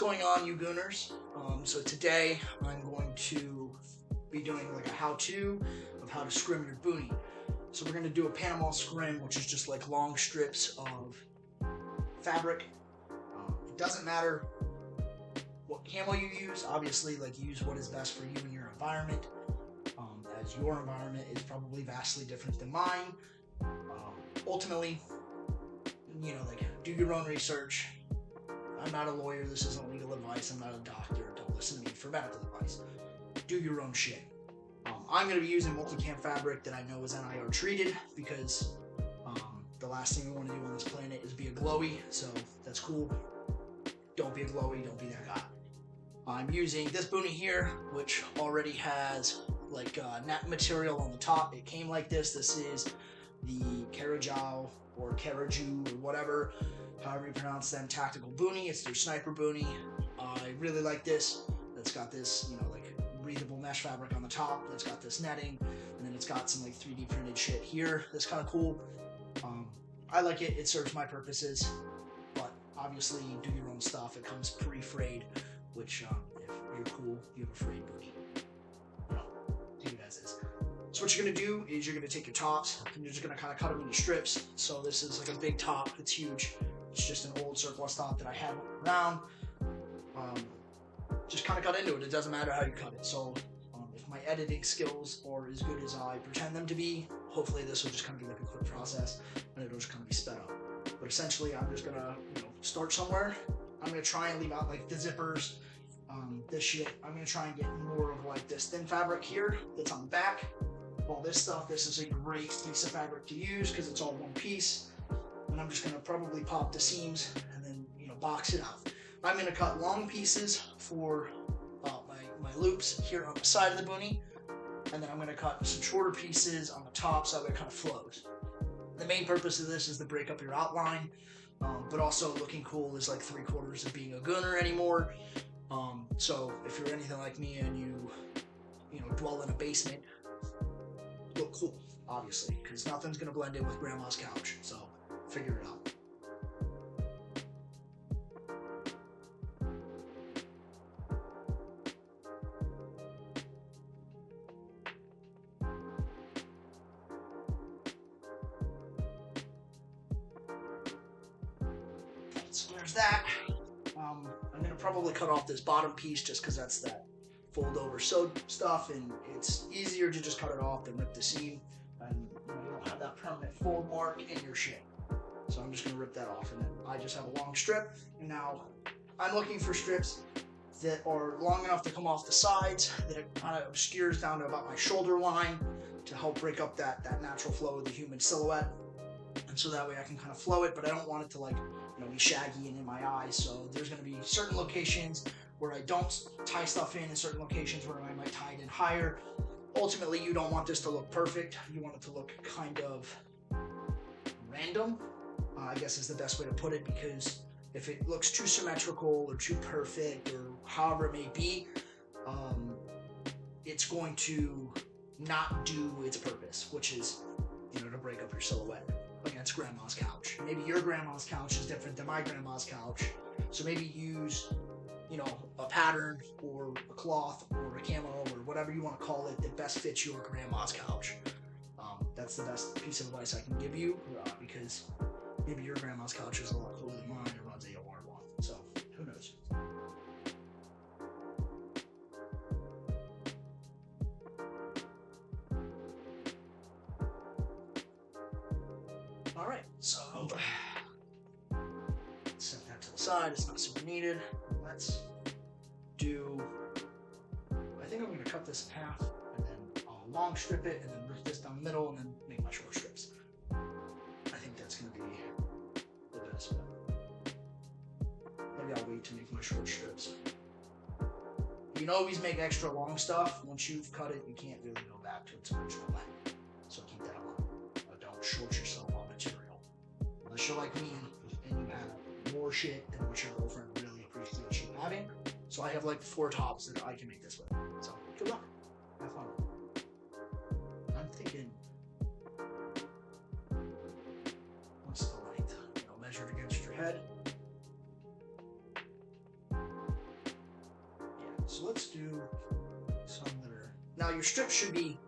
going on, you gooners? So today I'm going to be doing like a how-to of how to scrim your boonie. So we're going to do a Panama scrim, which is just like long strips of fabric. It doesn't matter what camo you use. Obviously, like, use what is best for you and your environment, as your environment is probably vastly different than mine. Ultimately, you know, like, do your own research. I'm not a lawyer. This isn't legal advice. I'm not a doctor. Don't listen to me for medical advice. Do your own shit. I'm going to be using multicam fabric that I know is NIR treated because the last thing we want to do on this planet is be a glowy. So that's cool. Don't be a glowy. Don't be that guy. I'm using this boonie here, which already has like net material on the top. It came like this. This is the Carajau or Caraju or whatever, however you pronounce them, tactical boonie. It's their sniper boonie. I really like this. It's got this, you know, like breathable mesh fabric on the top. It's got this netting, and then it's got some like 3D printed shit here. That's kind of cool. I like it. It serves my purposes, but obviously do your own stuff. It comes pre-frayed, which if you're cool, you have a frayed boonie. No, do it as is. So what you're going to do is you're going to take your tops and you're just going to kind of cut them into strips. So this is like a big top. It's huge. It's just an old surplus top that I had around. Just kind of cut into it. It doesn't matter how you cut it. So if my editing skills are as good as I pretend them to be, hopefully this will just kind of be like a quick process and it'll just kind of be sped up. But essentially, I'm just going to, you know, start somewhere. I'm going to try and leave out like the zippers, this shit. I'm going to try and get more of like this thin fabric here that's on the back. All this stuff, this is a great piece of fabric to use because it's all one piece. And I'm just going to probably pop the seams and then, you know, box it out. I'm going to cut long pieces for my loops here on the side of the boonie, and then I'm going to cut some shorter pieces on the top so that it kind of flows. The main purpose of this is to break up your outline, but also looking cool is like 3/4 of being a gunner anymore. So if you're anything like me and you know, dwell in a basement, look cool, obviously, because nothing's going to blend in with grandma's couch, so figure it out. So there's that. I'm going to probably cut off this bottom piece just because that's that fold over sewed stuff, and it's easier to just cut it off than rip the seam, and you know, you don't have that permanent fold mark in your shit. So I'm just going to rip that off, and then I just have a long strip. And now I'm looking for strips that are long enough to come off the sides, that it kind of obscures down to about my shoulder line to help break up that natural flow of the human silhouette. And so that way I can kind of flow it, but I don't want it to, like, you know, be shaggy and in my eyes. So there's going to be certain locations where I don't tie stuff in, and certain locations where I might tie it in higher. Ultimately, you don't want this to look perfect. You want it to look kind of random, I guess is the best way to put it, because if it looks too symmetrical or too perfect or however it may be, it's going to not do its purpose, which is, you know, to break up your silhouette against grandma's couch. Maybe your grandma's couch is different than my grandma's couch, so maybe use, you know, a pattern or a cloth or a camo or whatever you want to call it that best fits your grandma's couch. That's the best piece of advice I can give you, because maybe your grandma's couch is a lot cooler than mine or runs a yard one, so who knows. Alright, so set that to the side. It's not super needed. Let's do, I think I'm going to cut this in half, and then I'll long strip it, and then rip this down the middle, and then make my short strips. I think that's going to be the best bet. Maybe I'll wait to make my short strips. You can always make extra long stuff. Once you've cut it, you can't really go back to its original length. So keep that in mind. But don't short yourself on material. Unless you're like me and you have more shit than what your girlfriend really appreciates you having. So I have like 4 tops that I can make this with. So good luck. Have fun. I'm thinking, what's the length? You know, measured against your head. So let's do some that are... Now your strips should be,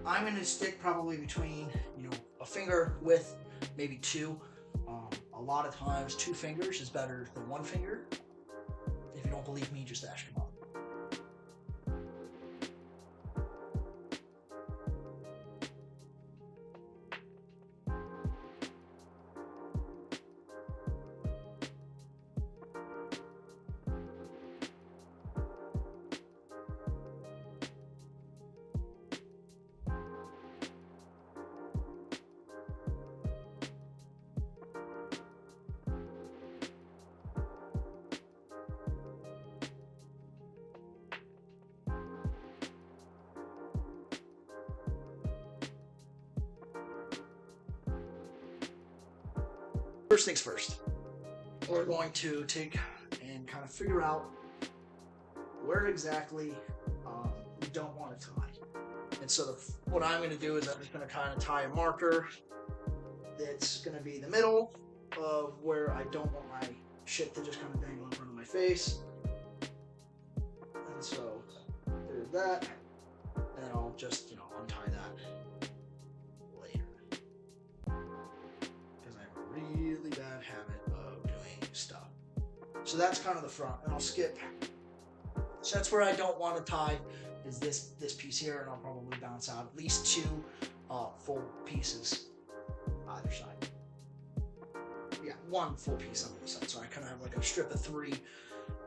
I'm going to stick probably between, a finger width, maybe two. A lot of times 2 fingers is better than 1 finger. If you don't believe me, just ask your mom. First things first, we're going to take and kind of figure out where exactly we don't want to tie. And so what I'm going to do is I'm just going to kind of tie a marker that's going to be the middle of where I don't want my shit to just kind of dangle in front of my face. And so there's that, and then I'll just, untie that later. Because I have a really bad habit of doing stuff. So that's kind of the front, and I'll skip. So that's where I don't want to tie, is this piece here, and I'll probably bounce out at least 2 full pieces either side. Yeah, 1 full piece on either side. So I kind of have like a strip of 3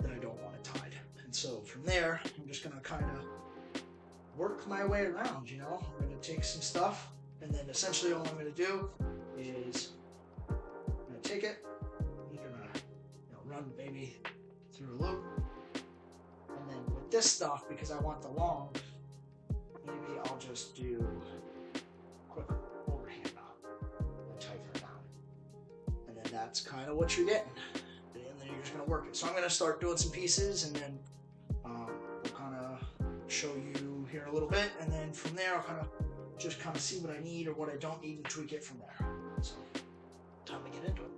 that I don't want it tied. And so from there, I'm just gonna kind of work my way around. I'm gonna take some stuff, and then essentially all I'm gonna do is I'm gonna take it, I'm gonna run maybe through a loop. And then with this stuff, because I want the long, maybe I'll just do a quick overhand knot and tighten it down. And then that's kind of what you're getting. And then you're just going to work it. So I'm going to start doing some pieces, and then we'll kind of show you here in a little bit. And then from there, I'll kind of see what I need or what I don't need and tweak it from there. So time to get into it.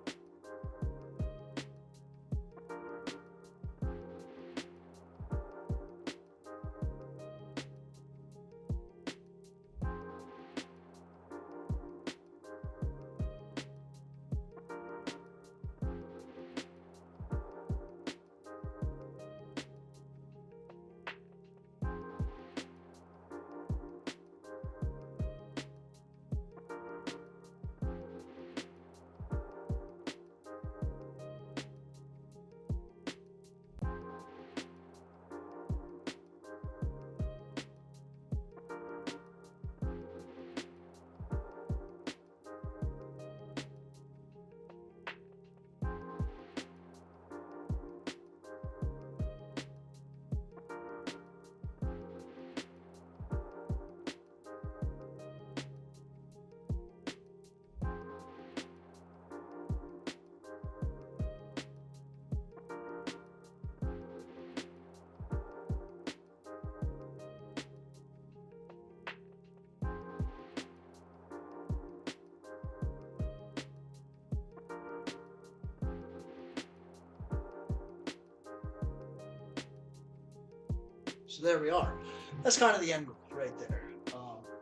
So there we are. That's kind of the end right there.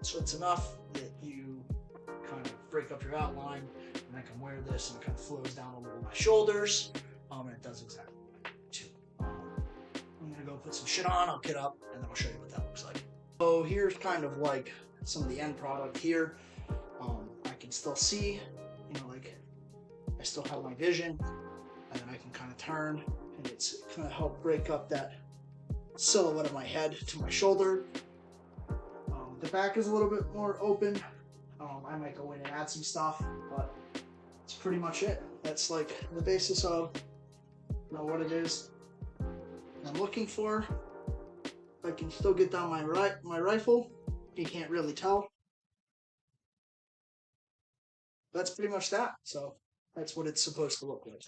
So it's enough that you kind of break up your outline, and I can wear this and it kind of flows down a little my shoulders, and it does exactly what I need to. I'm gonna go put some shit on, I'll get up, and then I'll show you what that looks like. So here's kind of like some of the end product here. I can still see, like I still have my vision, and then I can kind of turn, and it's kind of help break up that silhouette of my head to my shoulder. The back is a little bit more open. I might go in and add some stuff, but it's pretty much it. That's like the basis of what it is I'm looking for. I can still get down my rifle. You can't really tell. That's pretty much that. So that's what it's supposed to look like.